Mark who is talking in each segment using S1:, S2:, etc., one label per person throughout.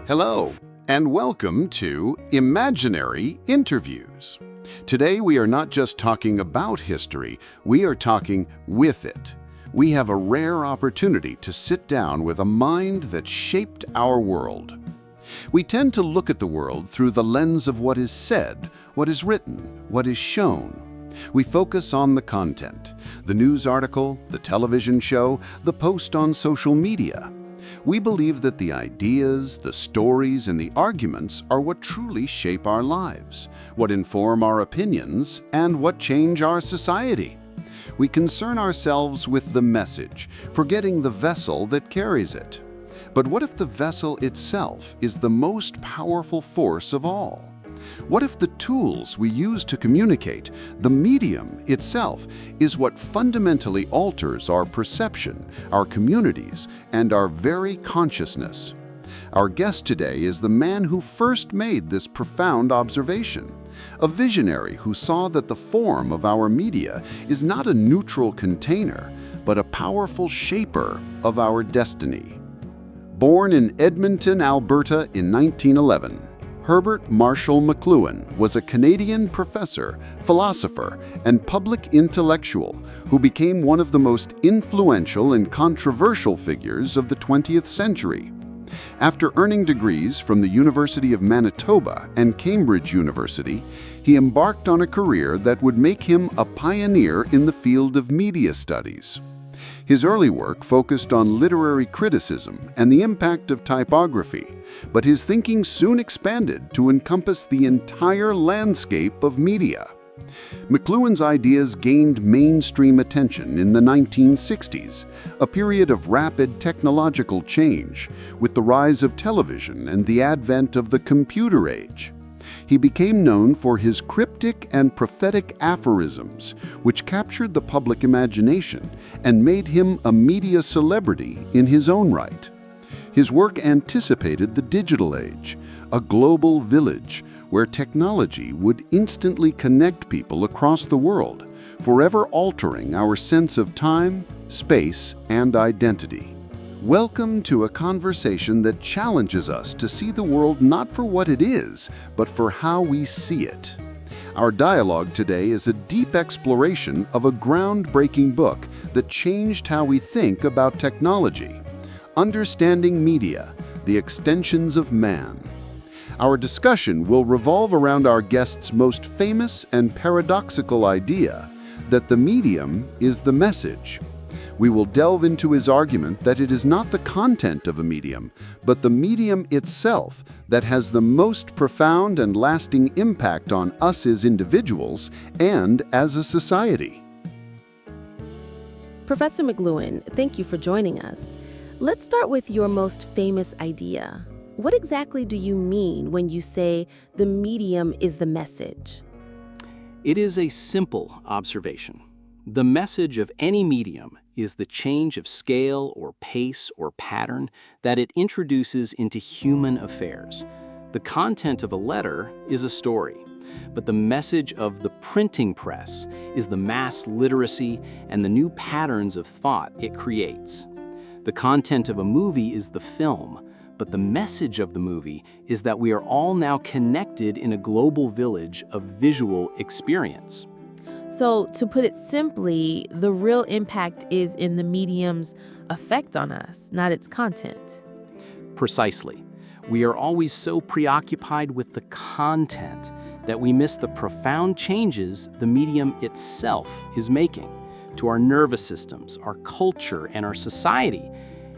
S1: Hello, and welcome to Imaginary Interviews. Today we are not just talking about history, we are talking with it. We have a rare opportunity to sit down with a mind that shaped our world. We tend to look at the world through the lens of what is said, what is written, what is shown. We focus on the content, the news article, the television show, the post on social media. We believe that the ideas, the stories, and the arguments are what truly shape our lives, what inform our opinions, and what change our society. We concern ourselves with the message, forgetting the vessel that carries it. But what if the vessel itself is the most powerful force of all? What if the tools we use to communicate, the medium itself, is what fundamentally alters our perception, our communities, and our very consciousness? Our guest today is the man who first made this profound observation, a visionary who saw that the form of our media is not a neutral container, but a powerful shaper of our destiny. Born in Edmonton, Alberta in 1911, Herbert Marshall McLuhan was a Canadian professor, philosopher, and public intellectual who became one of the most influential and controversial figures of the 20th century. After earning degrees from the University of Manitoba and Cambridge University, he embarked on a career that would make him a pioneer in the field of media studies. His early work focused on literary criticism and the impact of typography, but his thinking soon expanded to encompass the entire landscape of media. McLuhan's ideas gained mainstream attention in the 1960s, a period of rapid technological change, with the rise of television and the advent of the computer age. He became known for his cryptic and prophetic aphorisms, which captured the public imagination and made him a media celebrity in his own right. His work anticipated the digital age, a global village where technology would instantly connect people across the world, forever altering our sense of time, space, and identity. Welcome to a conversation that challenges us to see the world not for what it is, but for how we see it. Our dialogue today is a deep exploration of a groundbreaking book that changed how we think about technology. Understanding Media, the Extensions of Man. Our discussion will revolve around our guest's most famous and paradoxical idea, that the medium is the message. We will delve into his argument that it is not the content of a medium, but the medium itself that has the most profound and lasting impact on us as individuals and as a society.
S2: Professor McLuhan, thank you for joining us. Let's start with your most famous idea. What exactly do you mean when you say the medium is the message?
S3: It is a simple observation. The message of any medium is the change of scale or pace or pattern that it introduces into human affairs. The content of a letter is a story, but the message of the printing press is the mass literacy and the new patterns of thought it creates. The content of a movie is the film, but the message of the movie is that we are all now connected in a global village of visual experience.
S2: So, to put it simply, the real impact is in the medium's effect on us, not its content.
S3: Precisely. We are always so preoccupied with the content that we miss the profound changes the medium itself is making to our nervous systems, our culture, and our society.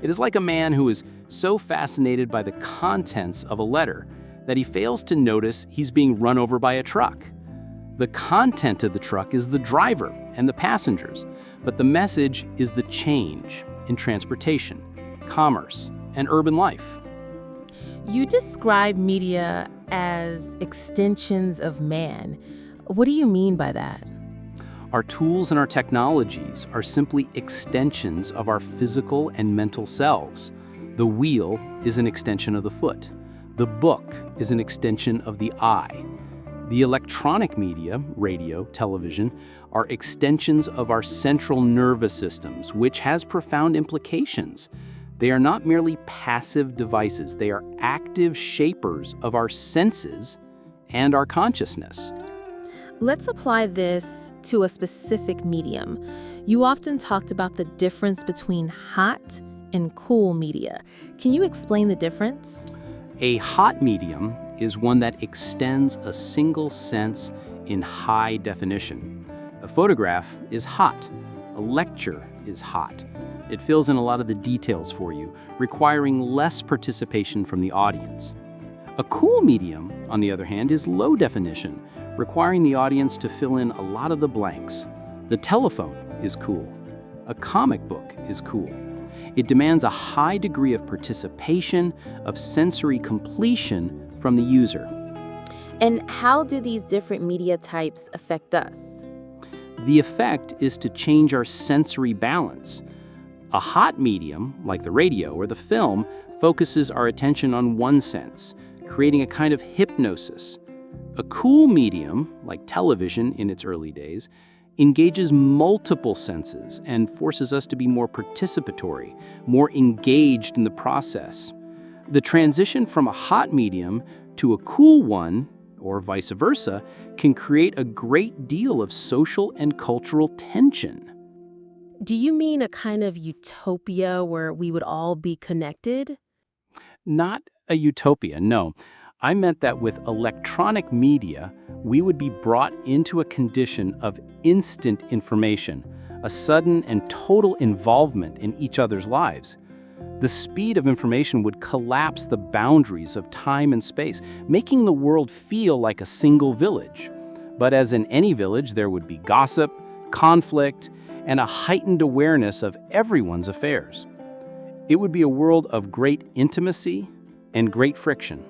S3: It is like a man who is so fascinated by the contents of a letter that he fails to notice he's being run over by a truck. The content of the truck is the driver and the passengers, but the message is the change in transportation, commerce, and urban life.
S2: You describe media as extensions of man. What do you mean by that?
S3: Our tools and our technologies are simply extensions of our physical and mental selves. The wheel is an extension of the foot. The book is an extension of the eye. The electronic media, radio, television, are extensions of our central nervous systems, which has profound implications. They are not merely passive devices. They are active shapers of our senses and our consciousness.
S2: Let's apply this to a specific medium. You often talked about the difference between hot and cool media. Can you explain the difference?
S3: A hot medium is one that extends a single sense in high definition. A photograph is hot. A lecture is hot. It fills in a lot of the details for you, requiring less participation from the audience. A cool medium, on the other hand, is low definition, requiring the audience to fill in a lot of the blanks. The telephone is cool. A comic book is cool. It demands a high degree of participation, of sensory completion from the user.
S2: And how do these different media types affect us?
S3: The effect is to change our sensory balance. A hot medium, like the radio or the film, focuses our attention on one sense, creating a kind of hypnosis. A cool medium, like television in its early days, engages multiple senses and forces us to be more participatory, more engaged in the process. The transition from a hot medium to a cool one, or vice versa, can create a great deal of social and cultural tension.
S2: Do you mean a kind of utopia where we would all be connected?
S3: Not a utopia, no. I meant that with electronic media, we would be brought into a condition of instant information, a sudden and total involvement in each other's lives. The speed of information would collapse the boundaries of time and space, making the world feel like a single village. But as in any village, there would be gossip, conflict, and a heightened awareness of everyone's affairs. It would be a world of great intimacy and great friction.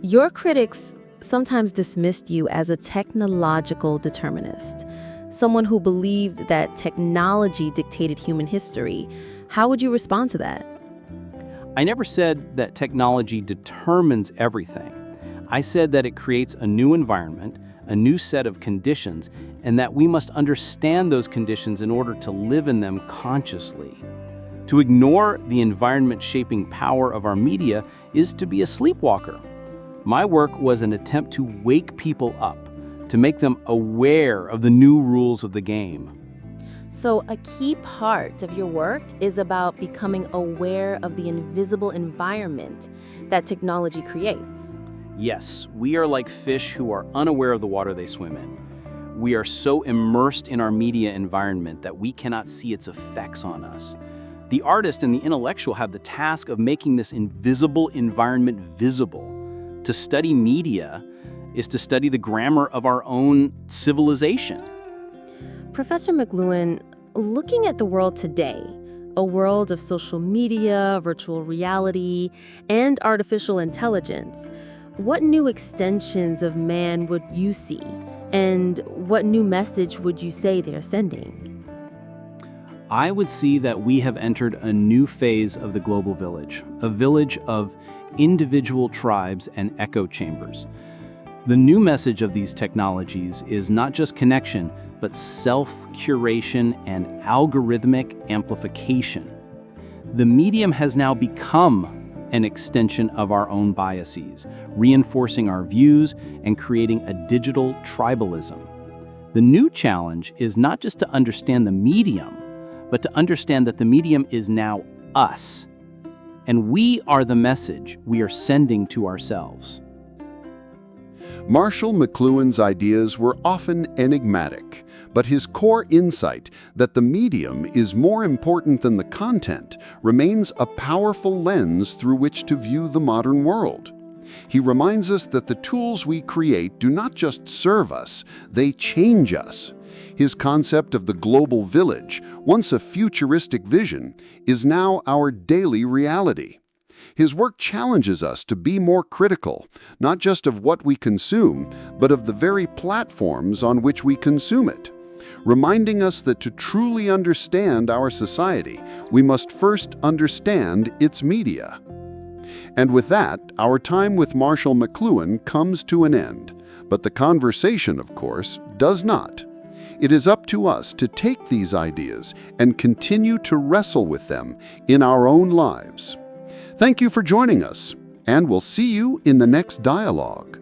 S2: Your critics sometimes dismissed you as a technological determinist, someone who believed that technology dictated human history. How would you respond to that?
S3: I never said that technology determines everything. I said that it creates a new environment, a new set of conditions, and that we must understand those conditions in order to live in them consciously. To ignore the environment-shaping power of our media is to be a sleepwalker. My work was an attempt to wake people up, to make them aware of the new rules of the game.
S2: So a key part of your work is about becoming aware of the invisible environment that technology creates.
S3: Yes, we are like fish who are unaware of the water they swim in. We are so immersed in our media environment that we cannot see its effects on us. The artist and the intellectual have the task of making this invisible environment visible. To study media is to study the grammar of our own civilization.
S2: Professor McLUHAN, looking at the world today, a world of social media, virtual reality, and artificial intelligence, what new extensions of man would you see? And what new message would you say they're sending?
S3: I would see that we have entered a new phase of the global village, a village of individual tribes and echo chambers. The new message of these technologies is not just connection, but self-curation and algorithmic amplification. The medium has now become an extension of our own biases, reinforcing our views and creating a digital tribalism. The new challenge is not just to understand the medium, but to understand that the medium is now us. And we are the message we are sending to ourselves.
S1: Marshall McLuhan's ideas were often enigmatic, but his core insight that the medium is more important than the content remains a powerful lens through which to view the modern world. He reminds us that the tools we create do not just serve us, they change us. His concept of the global village, once a futuristic vision, is now our daily reality. His work challenges us to be more critical, not just of what we consume, but of the very platforms on which we consume it, reminding us that to truly understand our society, we must first understand its media. And with that, our time with Marshall McLuhan comes to an end. But the conversation, of course, does not. It is up to us to take these ideas and continue to wrestle with them in our own lives. Thank you for joining us, and we'll see you in the next dialogue.